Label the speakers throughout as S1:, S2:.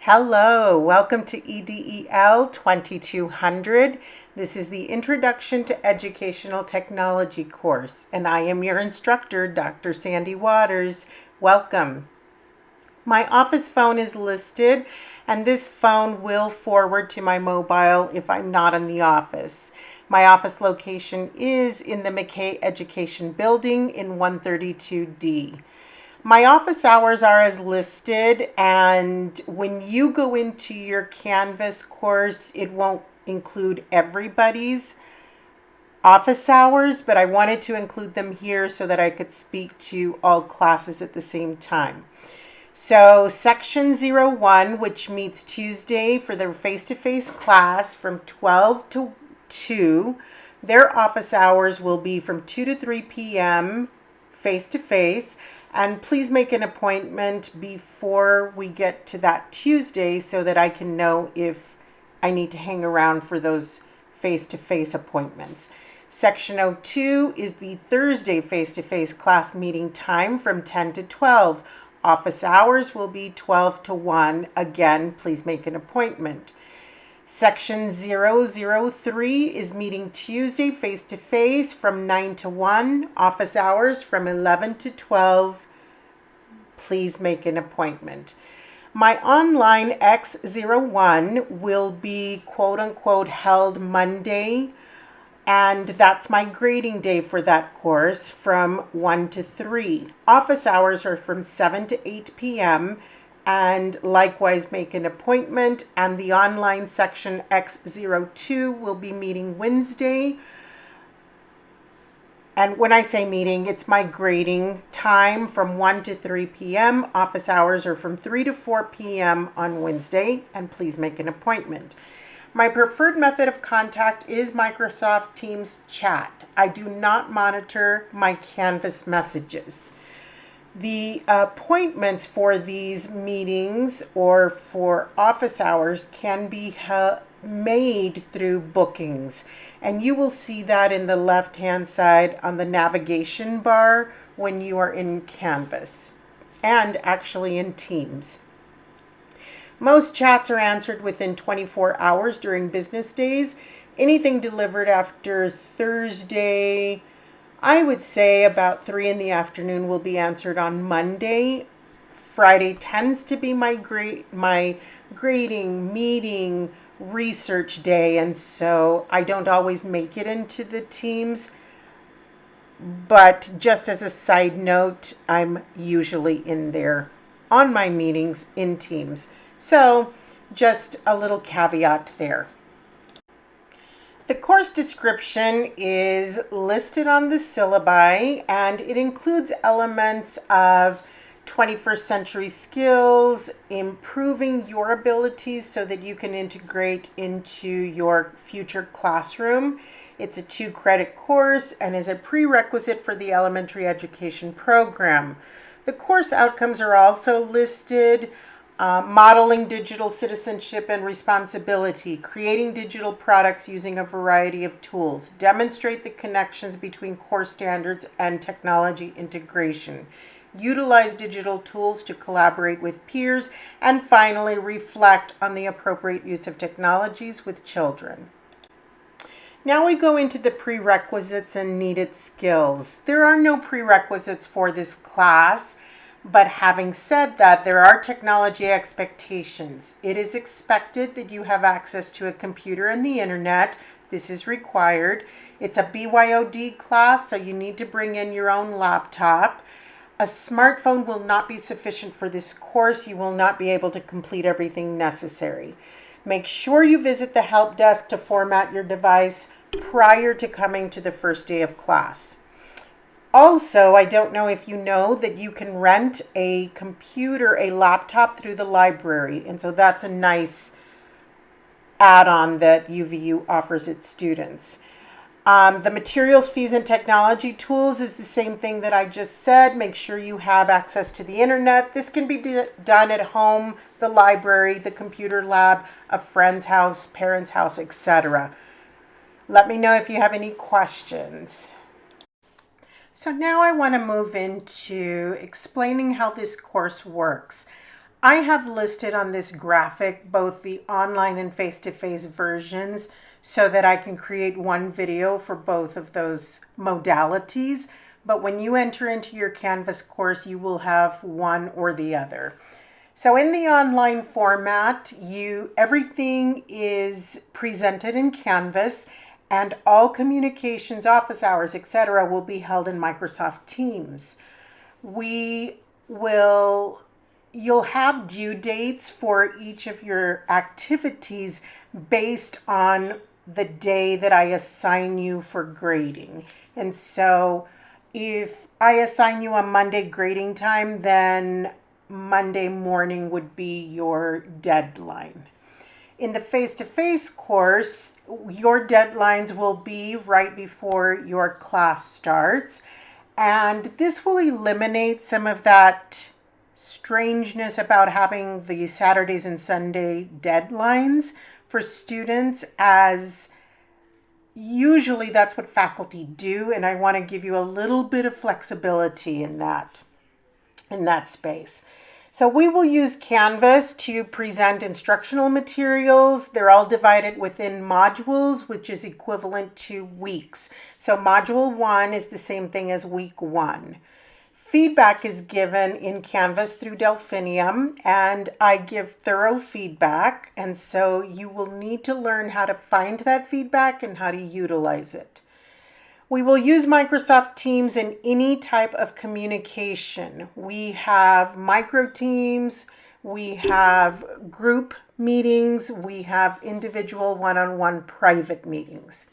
S1: Hello, welcome to EDEL 2200. This is the Introduction to Educational Technology course, and I am your instructor, Dr. Sandy Waters. Welcome. My office phone is listed, and this phone will forward to my mobile if I'm not in the office. My office location is in the McKay Education Building in 132D. My office hours are as listed, and when you go into your Canvas course, it won't include everybody's office hours, but I wanted to include them here so that I could speak to all classes at the same time. So section 01, which meets Tuesday for the face-to-face class from 12 to 2, their office hours will be from 2 to 3 p.m. face-to-face. And please make an appointment before we get to that Tuesday so that I can know if I need to hang around for those face-to-face appointments. Section 02 is the Thursday face-to-face class meeting time from 10 to 12. Office hours will be 12 to 1. Again, please make an appointment. Section 003 is meeting Tuesday face-to-face from 9 to 1. Office hours from 11 to 12. Please make an appointment. My online X01 will be quote-unquote held Monday, and that's my grading day for that course from 1 to 3. Office hours are from 7 to 8 p.m., and likewise make an appointment. And the online section X02 will be meeting Wednesday. And when I say meeting, it's my grading time from 1 to 3 p.m. Office hours are from 3 to 4 p.m. on Wednesday, and please make an appointment. My preferred method of contact is Microsoft Teams chat. I do not monitor my Canvas messages. The appointments for these meetings or for office hours can be made through bookings, and you will see that in the left-hand side on the navigation bar when you are in Canvas and actually in Teams. Most chats are answered within 24 hours during business days. Anything delivered after Thursday, I would say about 3 in the afternoon, will be answered on Monday. Friday tends to be my grading, meeting, research day, and so I don't always make it into the Teams. But just as a side note, I'm usually in there on my meetings in Teams. So just a little caveat there. The course description is listed on the syllabi, and it includes elements of 21st century skills, improving your abilities so that you can integrate into your future classroom. It's a 2-credit course and is a prerequisite for the elementary education program. The course outcomes are also listed. Modeling digital citizenship and responsibility, creating digital products using a variety of tools, demonstrate the connections between core standards and technology integration, utilize digital tools to collaborate with peers, and finally, reflect on the appropriate use of technologies with children. Now we go into the prerequisites and needed skills. There are no prerequisites for this class. But having said that, there are technology expectations. It is expected that you have access to a computer and the internet. This is required. It's a BYOD class, so you need to bring in your own laptop. A smartphone will not be sufficient for this course. You will not be able to complete everything necessary. Make sure you visit the help desk to format your device prior to coming to the first day of class. Also, I don't know if you know that you can rent a computer, a laptop through the library. And so that's a nice add-on that UVU offers its students. The materials, fees, and technology tools is the same thing that I just said. Make sure you have access to the internet. This can be done at home, the library, the computer lab, a friend's house, parent's house, etc. Let me know if you have any questions. So now I want to move into explaining how this course works. I have listed on this graphic both the online and face-to-face versions so that I can create one video for both of those modalities. But when you enter into your Canvas course, you will have one or the other. So in the online format, everything is presented in Canvas, and all communications, office hours, etc. will be held in Microsoft Teams. You'll have due dates for each of your activities based on the day that I assign you for grading. And so if I assign you a Monday grading time, then Monday morning would be your deadline. In the face-to-face course, your deadlines will be right before your class starts, and this will eliminate some of that strangeness about having the Saturdays and Sunday deadlines for students, as usually that's what faculty do, and I want to give you a little bit of flexibility in that space. So we will use Canvas to present instructional materials. They're all divided within modules, which is equivalent to weeks. So module 1 is the same thing as week 1. Feedback is given in Canvas through Delphinium, and I give thorough feedback. And so you will need to learn how to find that feedback and how to utilize it. We will use Microsoft Teams in any type of communication. We have micro teams, we have group meetings, we have individual one-on-one private meetings.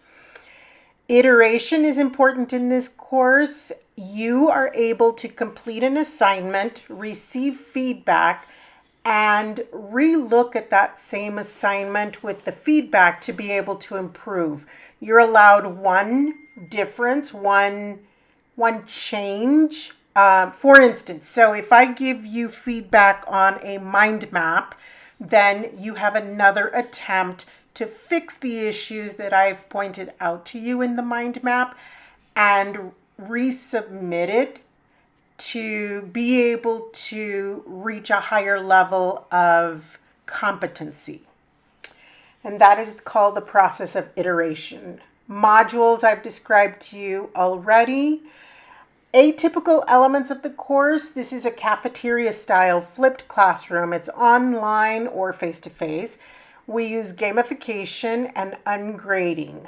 S1: Iteration is important in this course. You are able to complete an assignment, receive feedback, and re-look at that same assignment with the feedback to be able to improve. You're allowed one difference, one change. For instance, so if I give you feedback on a mind map, then you have another attempt to fix the issues that I've pointed out to you in the mind map and resubmit it to be able to reach a higher level of competency. And that is called the process of iteration. Modules I've described to you already. Atypical elements of the course. This is a cafeteria style flipped classroom. It's online or face-to-face. We use gamification and ungrading.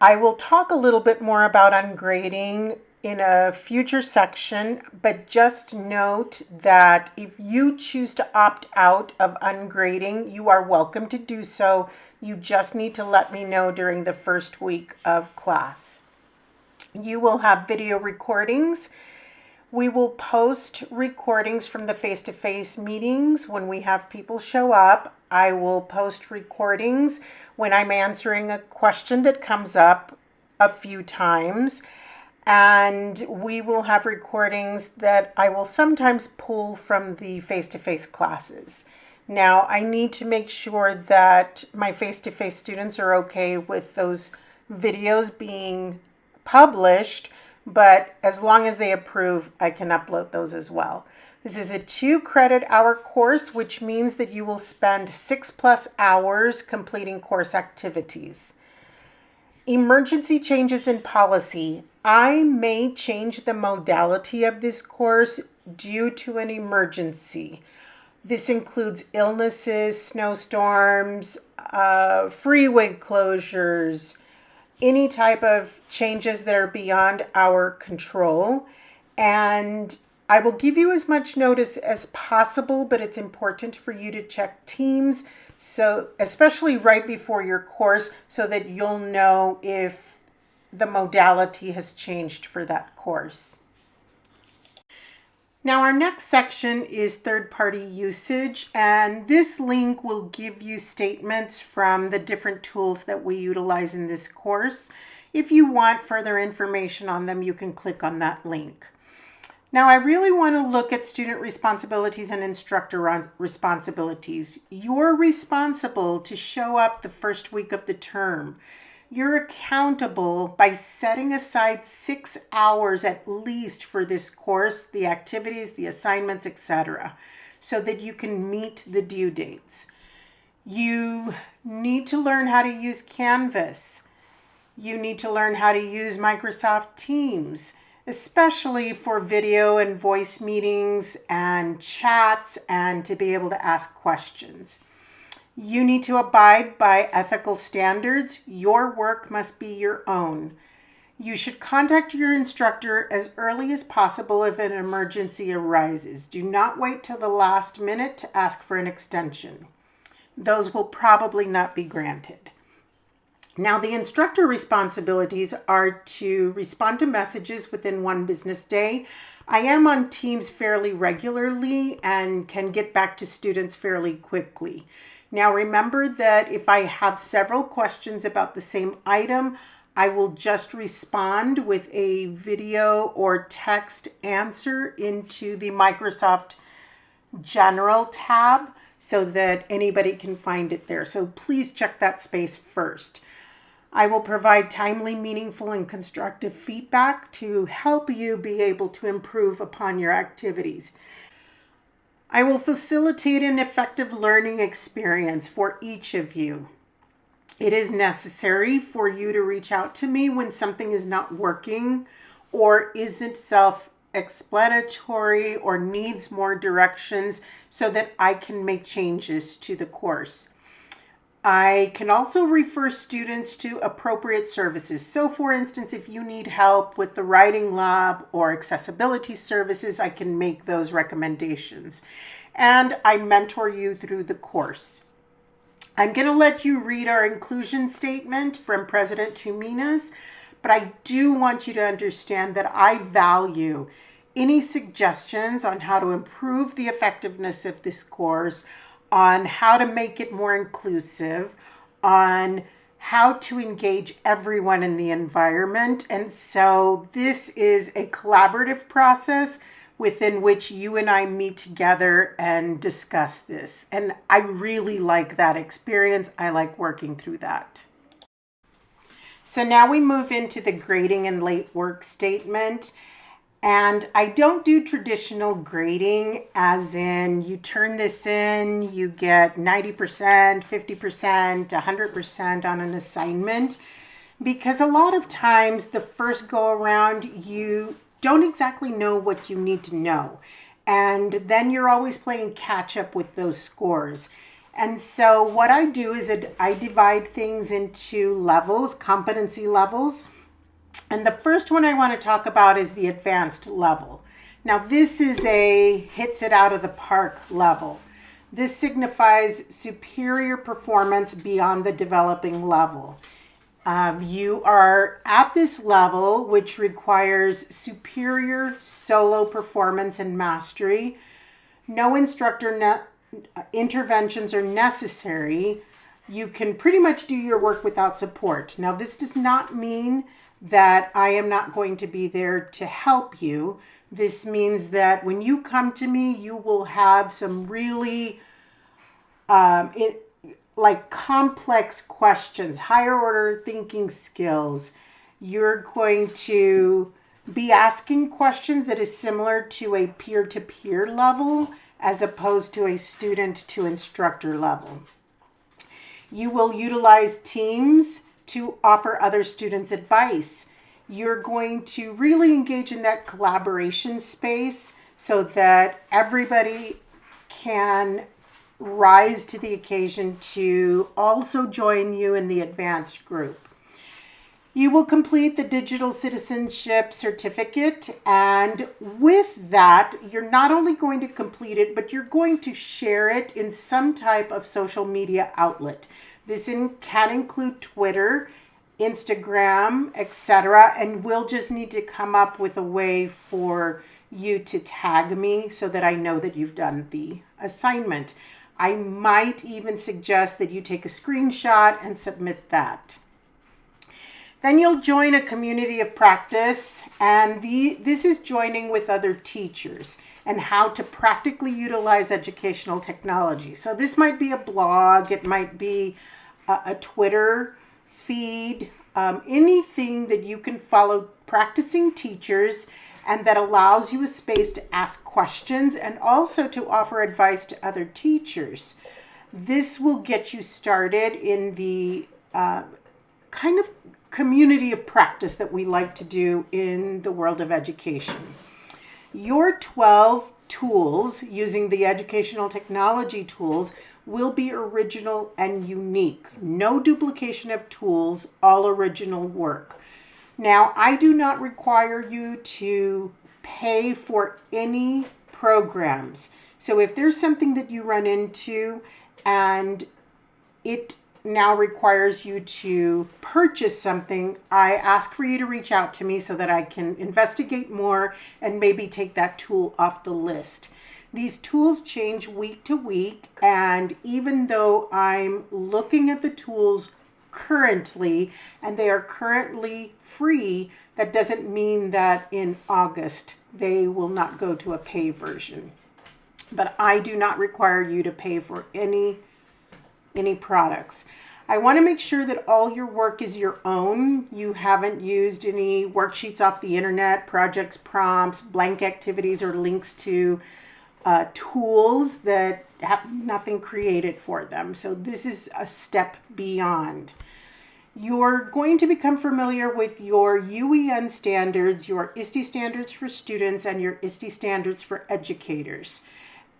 S1: I will talk a little bit more about ungrading in a future section, but just note that if you choose to opt out of ungrading, you are welcome to do so. You just need to let me know during the first week of class. You will have video recordings. We will post recordings from the face-to-face meetings when we have people show up. I will post recordings when I'm answering a question that comes up a few times. And we will have recordings that I will sometimes pull from the face-to-face classes. Now, I need to make sure that my face-to-face students are okay with those videos being published, but as long as they approve, I can upload those as well. This is a 2-credit-hour course, which means that you will spend 6+ hours completing course activities. Emergency changes in policy. I may change the modality of this course due to an emergency. This includes illnesses, snowstorms, freeway closures, any type of changes that are beyond our control. And I will give you as much notice as possible, but it's important for you to check Teams, so especially right before your course, so that you'll know if the modality has changed for that course. Now our next section is third-party usage, and this link will give you statements from the different tools that we utilize in this course. If you want further information on them, you can click on that link. Now I really want to look at student responsibilities and instructor responsibilities. You're responsible to show up the first week of the term. You're accountable by setting aside 6 hours at least for this course, the activities, the assignments, etc. so that you can meet the due dates. You need to learn how to use Canvas. You need to learn how to use Microsoft Teams, especially for video and voice meetings and chats, and to be able to ask questions. You need to abide by ethical standards. Your work must be your own. You should contact your instructor as early as possible if an emergency arises. Do not wait till the last minute to ask for an extension. Those will probably not be granted. Now, the instructor responsibilities are to respond to messages within 1 business day. I am on Teams fairly regularly and can get back to students fairly quickly. Now, remember that if I have several questions about the same item, I will just respond with a video or text answer into the Microsoft General tab so that anybody can find it there. So please check that space first. I will provide timely, meaningful, and constructive feedback to help you be able to improve upon your activities. I will facilitate an effective learning experience for each of you. It is necessary for you to reach out to me when something is not working or isn't self-explanatory or needs more directions so that I can make changes to the course. I can also refer students to appropriate services. So for instance, if you need help with the writing lab or accessibility services, I can make those recommendations. And I mentor you through the course. I'm going to let you read our inclusion statement from President Tuminas, but I do want you to understand that I value any suggestions on how to improve the effectiveness of this course, on how to make it more inclusive, on how to engage everyone in the environment. And so this is a collaborative process within which you and I meet together and discuss this. And I really like that experience. I like working through that. So now we move into the grading and late work statement. And I don't do traditional grading, as in you turn this in, you get 90%, 50%, 100% on an assignment, because a lot of times the first go around, you don't exactly know what you need to know. And then you're always playing catch up with those scores. And so what I do is I divide things into levels, competency levels. And the first one I want to talk about is the advanced level. Now, this is a hits it out of the park level. This signifies superior performance beyond the developing level. You are at this level, which requires superior solo performance and mastery. No instructor interventions are necessary. You can pretty much do your work without support. Now, this does not mean that I am not going to be there to help you. This means that when you come to me, you will have some really complex questions, higher order thinking skills. You're going to be asking questions that is similar to a peer-to-peer level as opposed to a student-to-instructor level. You will utilize Teams to offer other students advice. You're going to really engage in that collaboration space so that everybody can rise to the occasion to also join you in the advanced group. You will complete the digital citizenship certificate, and with that, you're not only going to complete it, but you're going to share it in some type of social media outlet. This can include Twitter, Instagram, etc. And we'll just need to come up with a way for you to tag me so that I know that you've done the assignment. I might even suggest that you take a screenshot and submit that. Then you'll join a community of practice, and this is joining with other teachers and how to practically utilize educational technology. So this might be a blog, it might be a Twitter feed, anything that you can follow practicing teachers and that allows you a space to ask questions and also to offer advice to other teachers. This will get you started in the kind of community of practice that we like to do in the world of education. Your 12 tools using the educational technology tools will be original and unique. No duplication of tools, all original work. Now, I do not require you to pay for any programs. So if there's something that you run into and it now requires you to purchase something, I ask for you to reach out to me so that I can investigate more and maybe take that tool off the list. These tools change week to week, and even though I'm looking at the tools currently and they are currently free, that doesn't mean that in August they will not go to a pay version. But I do not require you to pay for any products. I want to make sure that all your work is your own. You haven't used any worksheets off the internet, projects, prompts, blank activities, or links to tools that have nothing created for them. So this is a step beyond. You're going to become familiar with your UEN standards, your ISTE standards for students, and your ISTE standards for educators.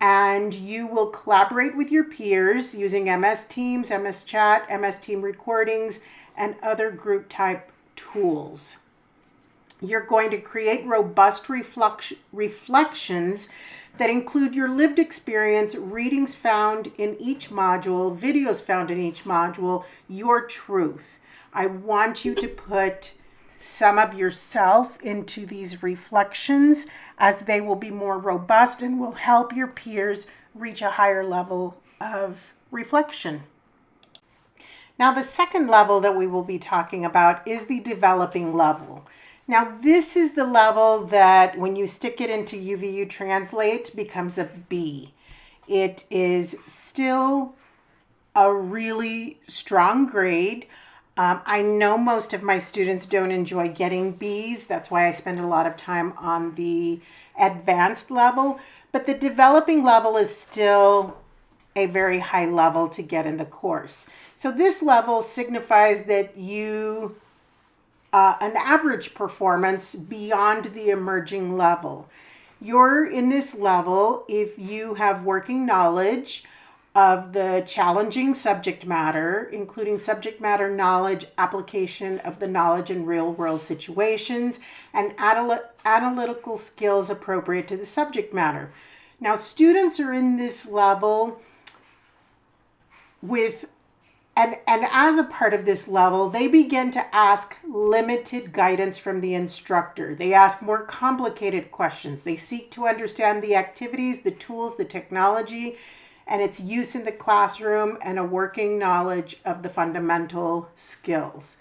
S1: And you will collaborate with your peers using MS Teams, MS Chat, MS Team Recordings, and other group type tools. You're going to create robust reflections that include your lived experience, readings found in each module, videos found in each module, your truth. I want you to put some of yourself into these reflections, as they will be more robust and will help your peers reach a higher level of reflection. Now, the second level that we will be talking about is the developing level. Now, this is the level that when you stick it into UVU Translate becomes a B. It is still a really strong grade. I know most of my students don't enjoy getting Bs. That's why I spend a lot of time on the advanced level. But the developing level is still a very high level to get in the course. So this level signifies that you, an average performance beyond the emerging level. You're in this level if you have working knowledge of the challenging subject matter, including subject matter knowledge, application of the knowledge in real-world situations, and analytical skills appropriate to the subject matter. Now, students are in this level with, and as a part of this level, they begin to ask limited guidance from the instructor. They ask more complicated questions. They seek to understand the activities, the tools, the technology, and its use in the classroom, and a working knowledge of the fundamental skills.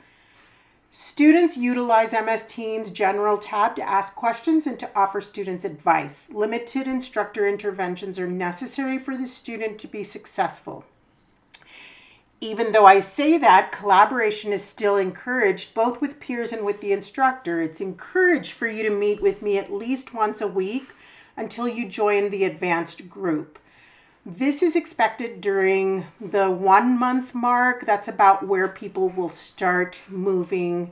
S1: Students utilize MS Teams General tab to ask questions and to offer students advice. Limited instructor interventions are necessary for the student to be successful. Even though I say that, collaboration is still encouraged, both with peers and with the instructor. It's encouraged for you to meet with me at least once a week until you join the advanced group. This is expected during the 1 month mark. That's about where people will start moving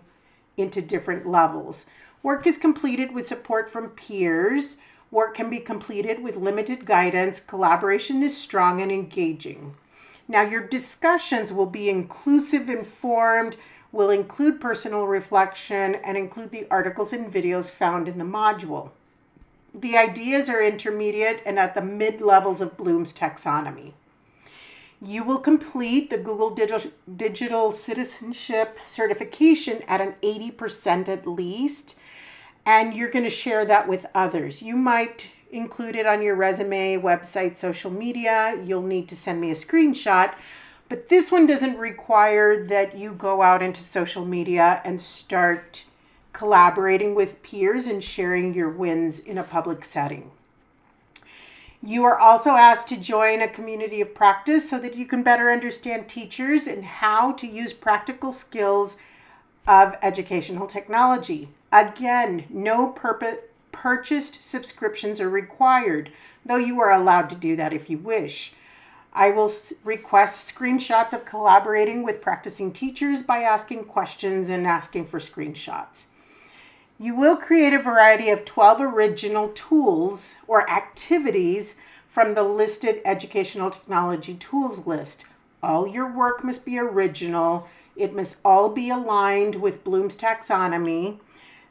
S1: into different levels. Work is completed with support from peers. Work can be completed with limited guidance. Collaboration is strong and engaging. Now, your discussions will be inclusive, informed, will include personal reflection, and include the articles and videos found in the module. The ideas are intermediate and at the mid-levels of Bloom's taxonomy. You will complete the Google Digital Citizenship certification at an 80% at least, and you're going to share that with others. You might include it on your resume, website, social media. You'll need to send me a screenshot, but this one doesn't require that you go out into social media and start collaborating with peers and sharing your wins in a public setting. You are also asked to join a community of practice so that you can better understand teachers and how to use practical skills of educational technology. Again, no purchased subscriptions are required, though you are allowed to do that if you wish. I will request screenshots of collaborating with practicing teachers by asking questions and asking for screenshots. You will create a variety of 12 original tools or activities from the listed educational technology tools list. All your work must be original. It must all be aligned with Bloom's taxonomy.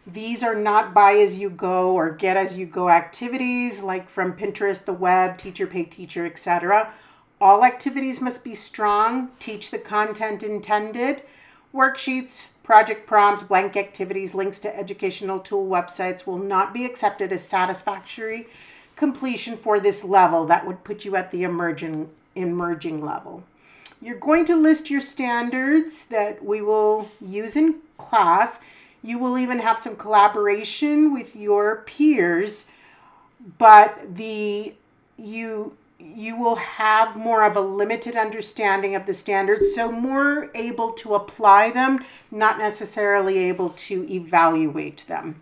S1: These are not buy as you go or get as you go activities like from Pinterest, the web, teacher, pay teacher, etc. All activities must be strong, teach the content intended. Worksheets, project prompts, blank activities, links to educational tool websites will not be accepted as satisfactory completion for this level. That would put you at the emerging level. You're going to list your standards that we will use in class. You will even have some collaboration with your peers, but you will have more of a limited understanding of the standards, so more able to apply them, not necessarily able to evaluate them.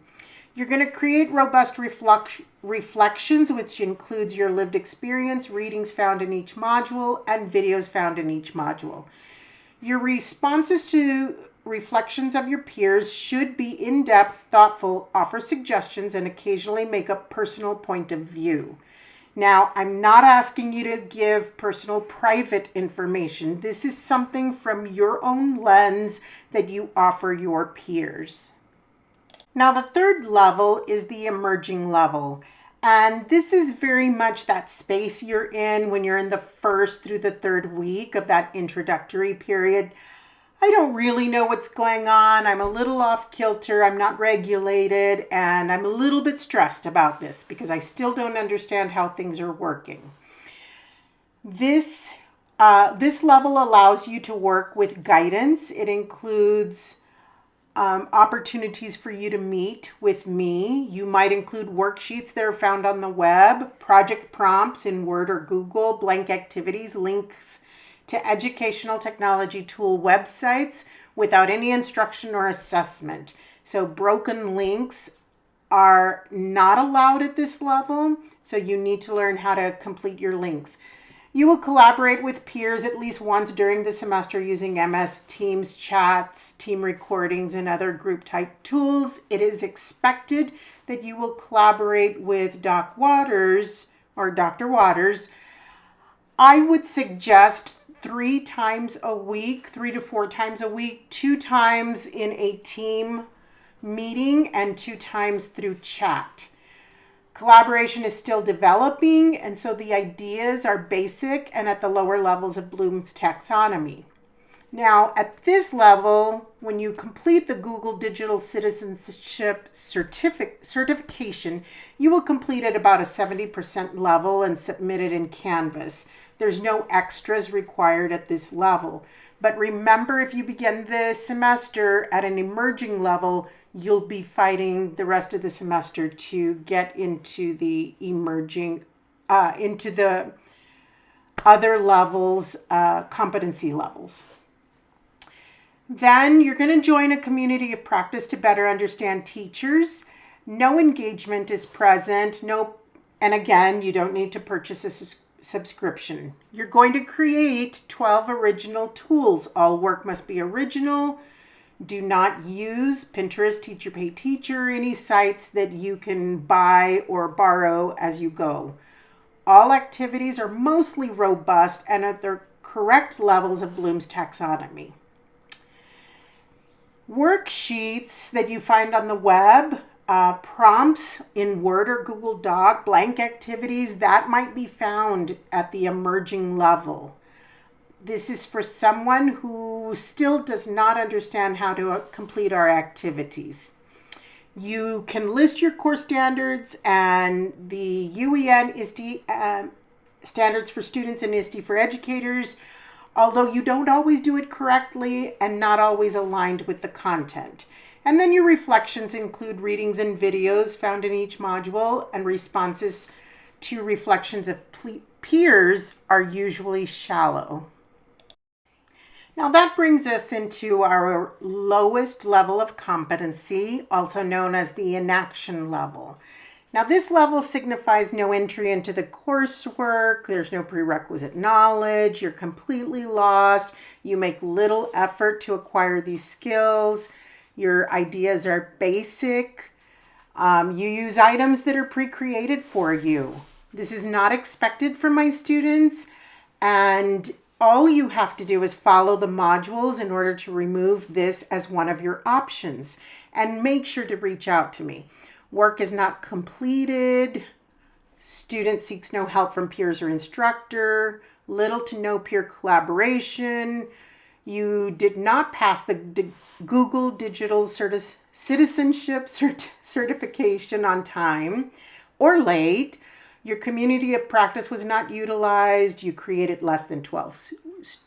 S1: You're going to create robust reflections, which includes your lived experience, readings found in each module, and videos found in each module. Your responses to reflections of your peers should be in-depth, thoughtful, offer suggestions, and occasionally make a personal point of view. Now, I'm not asking you to give personal private information. This is something from your own lens that you offer your peers. Now, the third level is the emerging level. And this is very much that space you're in when you're in the first through the third week of that introductory period. I don't really know what's going on. I'm a little off kilter. I'm not regulated, and I'm a little bit stressed about this because I still don't understand how things are working. This level allows you to work with guidance. It includes opportunities for you to meet with me. You might include worksheets that are found on the web, project prompts in Word or Google, blank activities, links to educational technology tool websites without any instruction or assessment. So broken links are not allowed at this level, so you need to learn how to complete your links. You will collaborate with peers at least once during the semester using MS Teams chats, team recordings, and other group type tools. It is expected that you will collaborate with Dr. Waters. I would suggest 3 times a week, 3 to 4 times a week, 2 times in a team meeting and 2 times through chat. Collaboration is still developing, and so the ideas are basic and at the lower levels of Bloom's taxonomy. Now, at this level, when you complete the Google Digital Citizenship certification, you will complete at about a 70% level and submit it in Canvas. There's no extras required at this level. But remember, if you begin the semester at an emerging level, you'll be fighting the rest of the semester to get into the into the other levels, competency levels. Then you're going to join a community of practice to better understand teachers. No engagement is present. And again, you don't need to purchase a subscription. You're going to create 12 original tools. All work must be original. Do not use Pinterest, Teacher Pay Teacher, any sites that you can buy or borrow as you go. All activities are mostly robust and at their correct levels of Bloom's taxonomy. Worksheets that you find on the web, prompts in Word or Google Doc, blank activities, that might be found at the emerging level. This is for someone who still does not understand how to complete our activities. You can list your core standards and the UEN ISTE standards for students and ISTE for educators, although you don't always do it correctly and not always aligned with the content. And then your reflections include readings and videos found in each module, and responses to reflections of peers are usually shallow. Now that brings us into our lowest level of competency, also known as the inaction level. Now, this level signifies no entry into the coursework. There's no prerequisite knowledge. You're completely lost. You make little effort to acquire these skills. Your ideas are basic. You use items that are pre-created for you. This is not expected from my students, and all you have to do is follow the modules in order to remove this as one of your options, and make sure to reach out to me. Work is not completed. Student seeks no help from peers or instructor. Little to no peer collaboration. You did not pass the Google Digital Citizenship certification on time or late. Your community of practice was not utilized. You created less than 12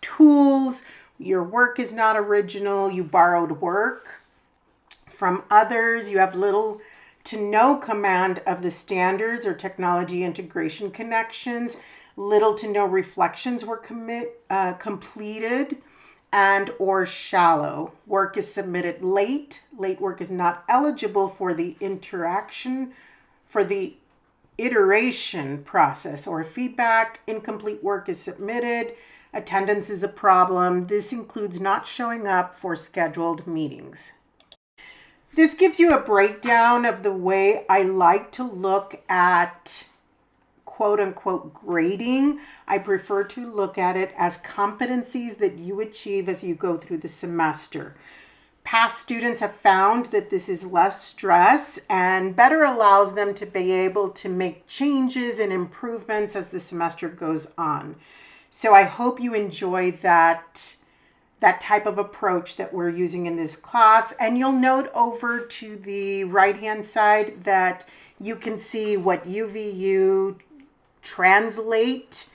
S1: tools. Your work is not original. You borrowed work from others. You have little to no command of the standards or technology integration connections. Little to no reflections were completed and or shallow. Work is submitted late. Late work is not eligible for the iteration process or feedback. Incomplete work is submitted. Attendance is a problem. This includes not showing up for scheduled meetings. This gives you a breakdown of the way I like to look at quote unquote grading. I prefer to look at it as competencies that you achieve as you go through the semester. Past students have found that this is less stress and better allows them to be able to make changes and improvements as the semester goes on. So I hope you enjoy that type of approach that we're using in this class. And you'll note over to the right-hand side that you can see what UVU translate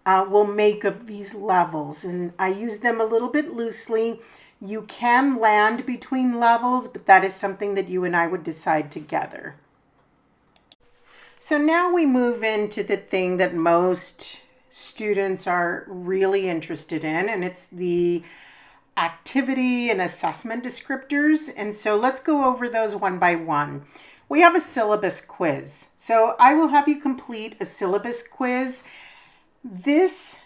S1: will make of these levels. And I use them a little bit loosely. You can land between levels, but that is something that you and I would decide together. So now we move into the thing that most students are really interested in, and it's the activity and assessment descriptors. And so let's go over those one by one. We have a syllabus quiz. So I will have you complete a syllabus quiz. This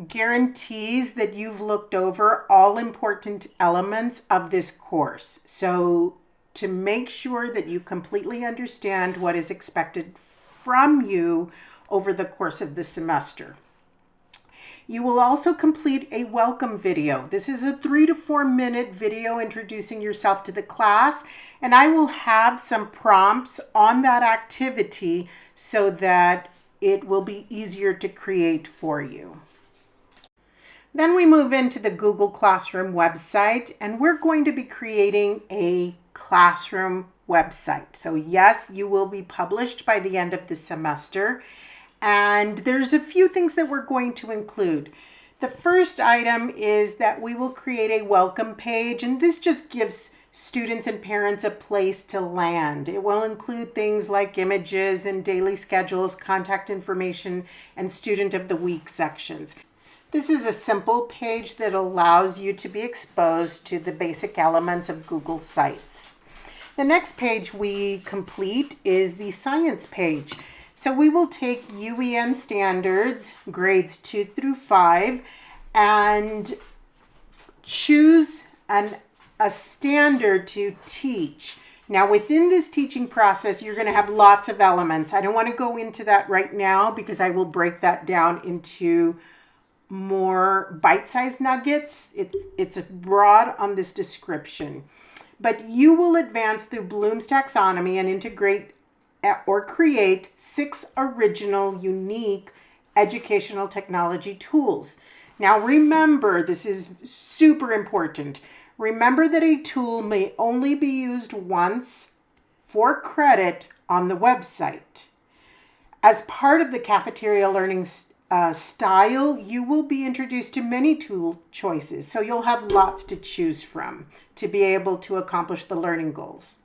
S1: guarantees that you've looked over all important elements of this course. So to make sure that you completely understand what is expected from you over the course of the semester. You will also complete a welcome video. This is a 3 to 4 minute video introducing yourself to the class, and I will have some prompts on that activity so that it will be easier to create for you. Then we move into the Google Classroom website, and we're going to be creating a classroom website. So yes, you will be published by the end of the semester. And there's a few things that we're going to include. The first item is that we will create a welcome page, and this just gives students and parents a place to land. It will include things like images and daily schedules, contact information, and student of the week sections. This is a simple page that allows you to be exposed to the basic elements of Google Sites. The next page we complete is the science page. So we will take UEN standards, grades 2 through 5, and choose a standard to teach. Now within this teaching process, you're going to have lots of elements. I don't want to go into that right now because I will break that down into more bite-sized nuggets. It's broad on this description. But you will advance through Bloom's taxonomy and integrate or create 6 original, unique educational technology tools. Now remember, this is super important. Remember that a tool may only be used once for credit on the website. As part of the cafeteria learning style, you will be introduced to many tool choices, so you'll have lots to choose from to be able to accomplish the learning goals.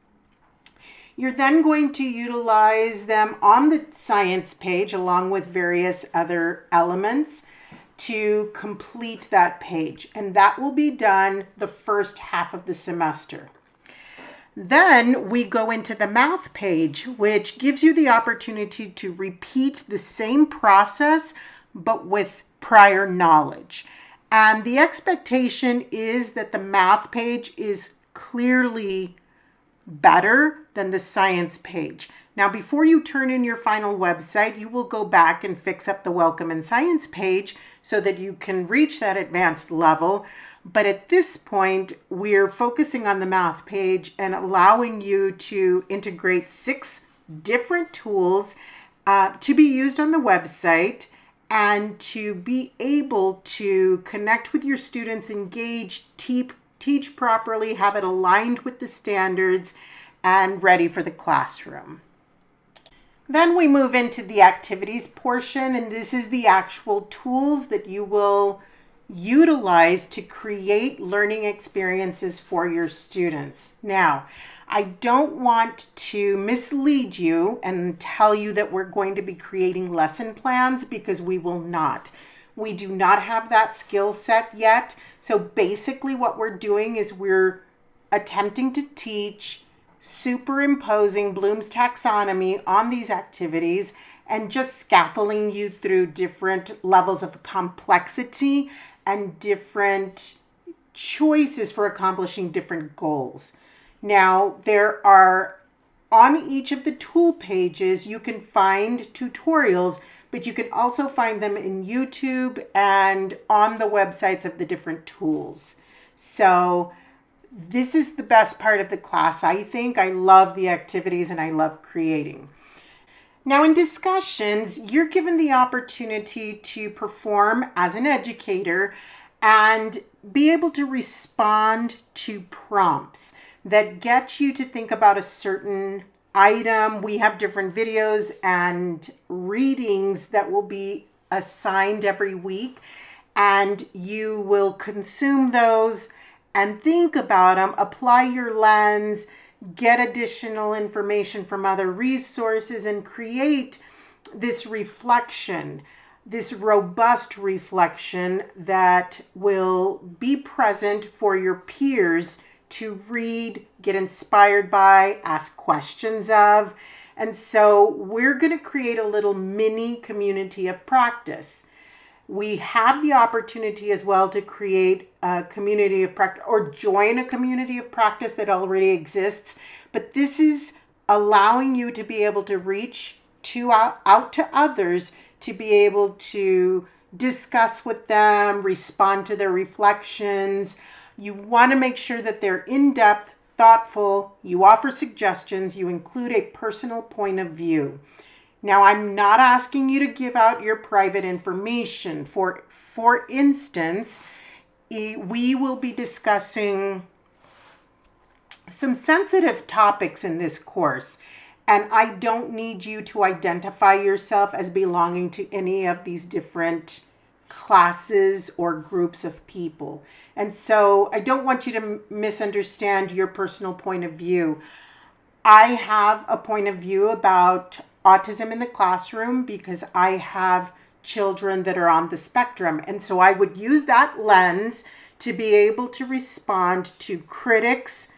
S1: You're then going to utilize them on the science page along with various other elements to complete that page, and that will be done the first half of the semester. Then we go into the math page, which gives you the opportunity to repeat the same process, but with prior knowledge. And the expectation is that the math page is clearly better than the science page. Now, before you turn in your final website, you will go back and fix up the welcome and science page so that you can reach that advanced level. But at this point, we're focusing on the math page and allowing you to integrate 6 different tools to be used on the website and to be able to connect with your students, engage, teach properly, have it aligned with the standards, and ready for the classroom. Then we move into the activities portion, and this is the actual tools that you will utilize to create learning experiences for your students. Now, I don't want to mislead you and tell you that we're going to be creating lesson plans, because we will not. We do not have that skill set yet. So basically what we're doing is we're attempting to teach superimposing Bloom's taxonomy on these activities and just scaffolding you through different levels of complexity and different choices for accomplishing different goals. Now, there are, on each of the tool pages, you can find tutorials, but you can also find them in YouTube and on the websites of the different tools. So this is the best part of the class, I think. I love the activities and I love creating. Now, in discussions, you're given the opportunity to perform as an educator and be able to respond to prompts that get you to think about a certain item. We have different videos and readings that will be assigned every week, and you will consume those and think about them, apply your lens, get additional information from other resources, and create this reflection, this robust reflection that will be present for your peers to read, get inspired by, ask questions of. And so we're going to create a little mini community of practice. We have the opportunity as well to create a community of practice or join a community of practice that already exists. But this is allowing you to be able to reach out to others, to be able to discuss with them, respond to their reflections. You want to make sure that they're in-depth, thoughtful, you offer suggestions, you include a personal point of view. Now, I'm not asking you to give out your private information. For instance, we will be discussing some sensitive topics in this course, and I don't need you to identify yourself as belonging to any of these different classes or groups of people. And so I don't want you to misunderstand your personal point of view. I have a point of view about autism in the classroom because I have children that are on the spectrum. And so I would use that lens to be able to respond to critics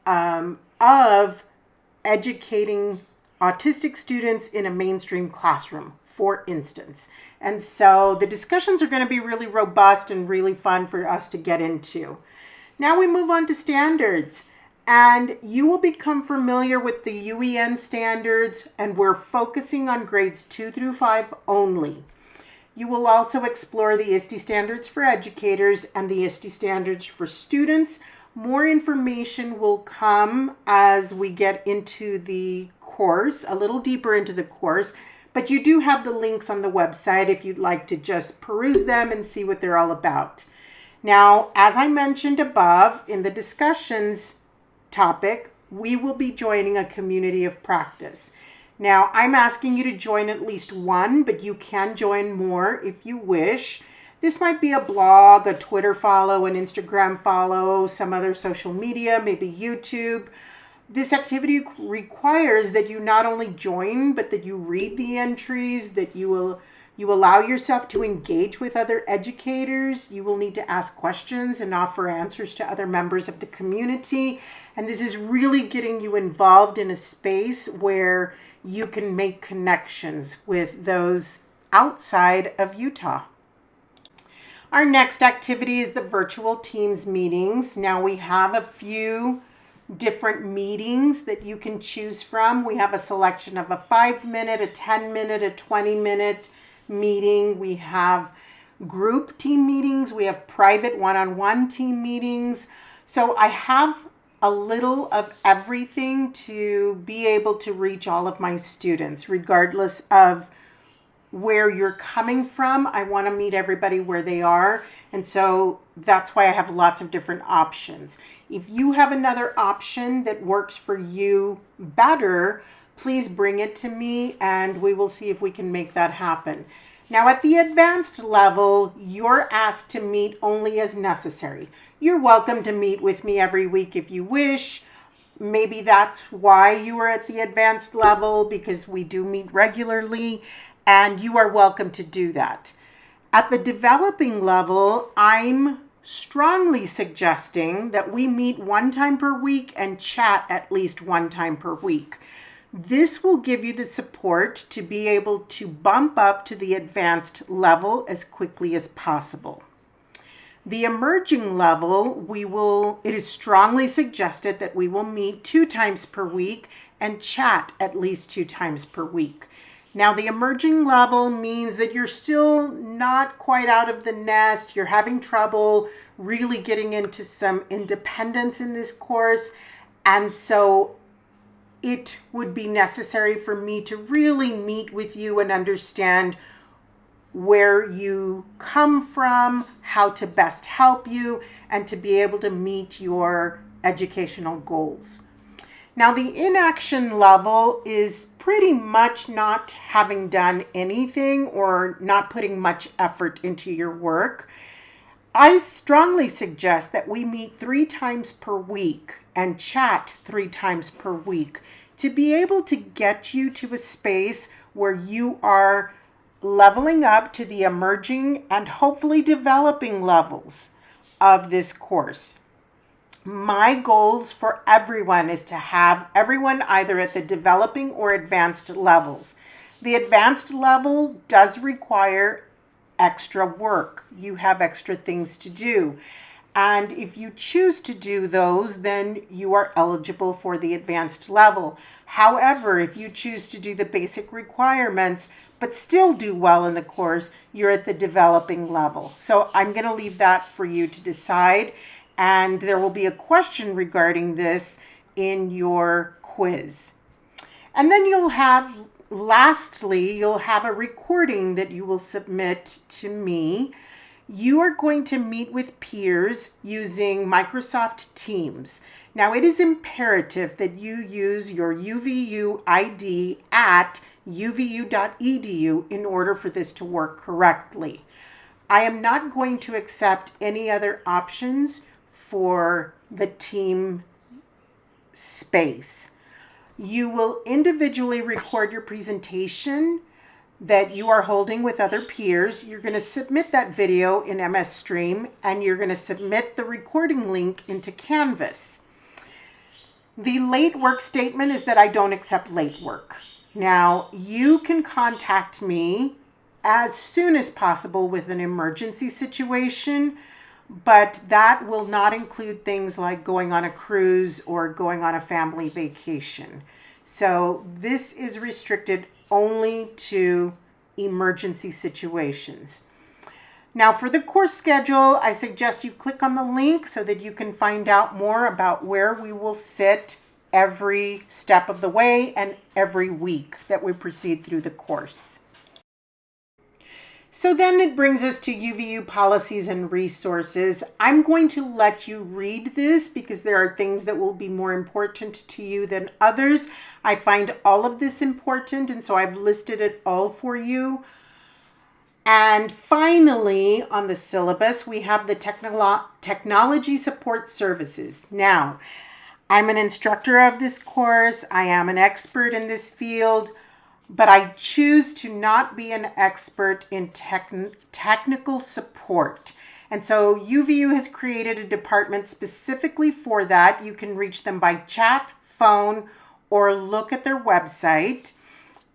S1: of educating autistic students in a mainstream classroom, for instance. And so the discussions are going to be really robust and really fun for us to get into. Now we move on to standards. And you will become familiar with the UEN standards, and we're focusing on grades 2 through 5 only. You will also explore the ISTE standards for educators and the ISTE standards for students. More information will come as we get into the course, a little deeper into the course, but you do have the links on the website if you'd like to just peruse them and see what they're all about. Now, as I mentioned above in the discussions topic, we will be joining a community of practice. Now, I'm asking you to join at least one, but you can join more if you wish. This might be a blog, a Twitter follow, an Instagram follow, some other social media, maybe YouTube. This activity requires that you not only join, but that you read the entries, that you will You allow yourself to engage with other educators. You will need to ask questions and offer answers to other members of the community. And this is really getting you involved in a space where you can make connections with those outside of Utah. Our next activity is the virtual Teams meetings. Now we have a few different meetings that you can choose from. We have a selection of a 5-minute, a 10-minute, a 20-minute meeting. We have group team meetings. We have private one-on-one team meetings. So I have a little of everything to be able to reach all of my students, regardless of where you're coming from. I want to meet everybody where they are. And so that's why I have lots of different options. If you have another option that works for you better, please bring it to me and we will see if we can make that happen. Now at the advanced level, you're asked to meet only as necessary. You're welcome to meet with me every week if you wish. Maybe that's why you are at the advanced level, because we do meet regularly. And you are welcome to do that. At the developing level, I'm strongly suggesting that we meet 1 time per week and chat at least 1 time per week. This will give you the support to be able to bump up to the advanced level as quickly as possible. The emerging level, it is strongly suggested that we will meet 2 times per week and chat at least 2 times per week. Now, the emerging level means that you're still not quite out of the nest. You're having trouble really getting into some independence in this course. And so it would be necessary for me to really meet with you and understand where you come from, how to best help you, and to be able to meet your educational goals. Now, the inaction level is pretty much not having done anything or not putting much effort into your work. I strongly suggest that we meet 3 times per week and chat 3 times per week to be able to get you to a space where you are leveling up to the emerging and hopefully developing levels of this course. My goals for everyone is to have everyone either at the developing or advanced levels. The advanced level does require extra work. You have extra things to do. And if you choose to do those, then you are eligible for the advanced level. However, if you choose to do the basic requirements, but still do well in the course, you're at the developing level. So I'm going to leave that for you to decide. And there will be a question regarding this in your quiz. And then lastly, you'll have a recording that you will submit to me. You are going to meet with peers using Microsoft Teams. Now, it is imperative that you use your UVU ID at uvu.edu in order for this to work correctly. I am not going to accept any other options for the team space. You will individually record your presentation that you are holding with other peers. You're going to submit that video in MS Stream and you're going to submit the recording link into Canvas. The late work statement is that I don't accept late work. Now, you can contact me as soon as possible with an emergency situation, but that will not include things like going on a cruise or going on a family vacation. So this is restricted only to emergency situations. Now, for the course schedule, I suggest you click on the link so that you can find out more about where we will sit every step of the way and every week that we proceed through the course. So then it brings us to UVU policies and resources. I'm going to let you read this because there are things that will be more important to you than others. I find all of this important, and so I've listed it all for you. And finally, on the syllabus, we have the technology support services. Now, I'm an instructor of this course. I am an expert in this field. but I choose to not be an expert in technical support. And so UVU has created a department specifically for that. You can reach them by chat, phone, or look at their website.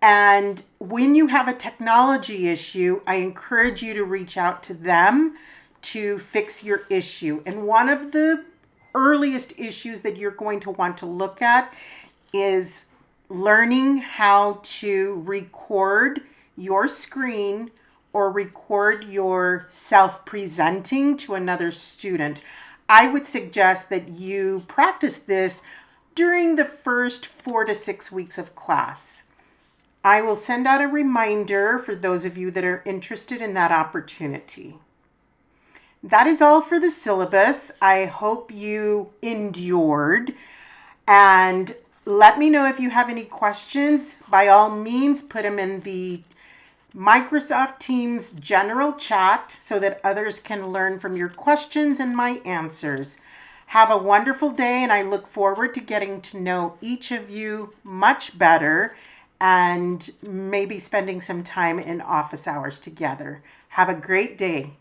S1: And when you have a technology issue, I encourage you to reach out to them to fix your issue. And one of the earliest issues that you're going to want to look at is learning how to record your screen or record yourself presenting to another student. I would suggest that you practice this during the first 4 to 6 weeks of class. I will send out a reminder for those of you that are interested in that opportunity. That is all for the syllabus. I hope you endured, and let me know if you have any questions. By all means, put them in the Microsoft Teams general chat so that others can learn from your questions and my answers. Have a wonderful day, and I look forward to getting to know each of you much better and maybe spending some time in office hours together. Have a great day.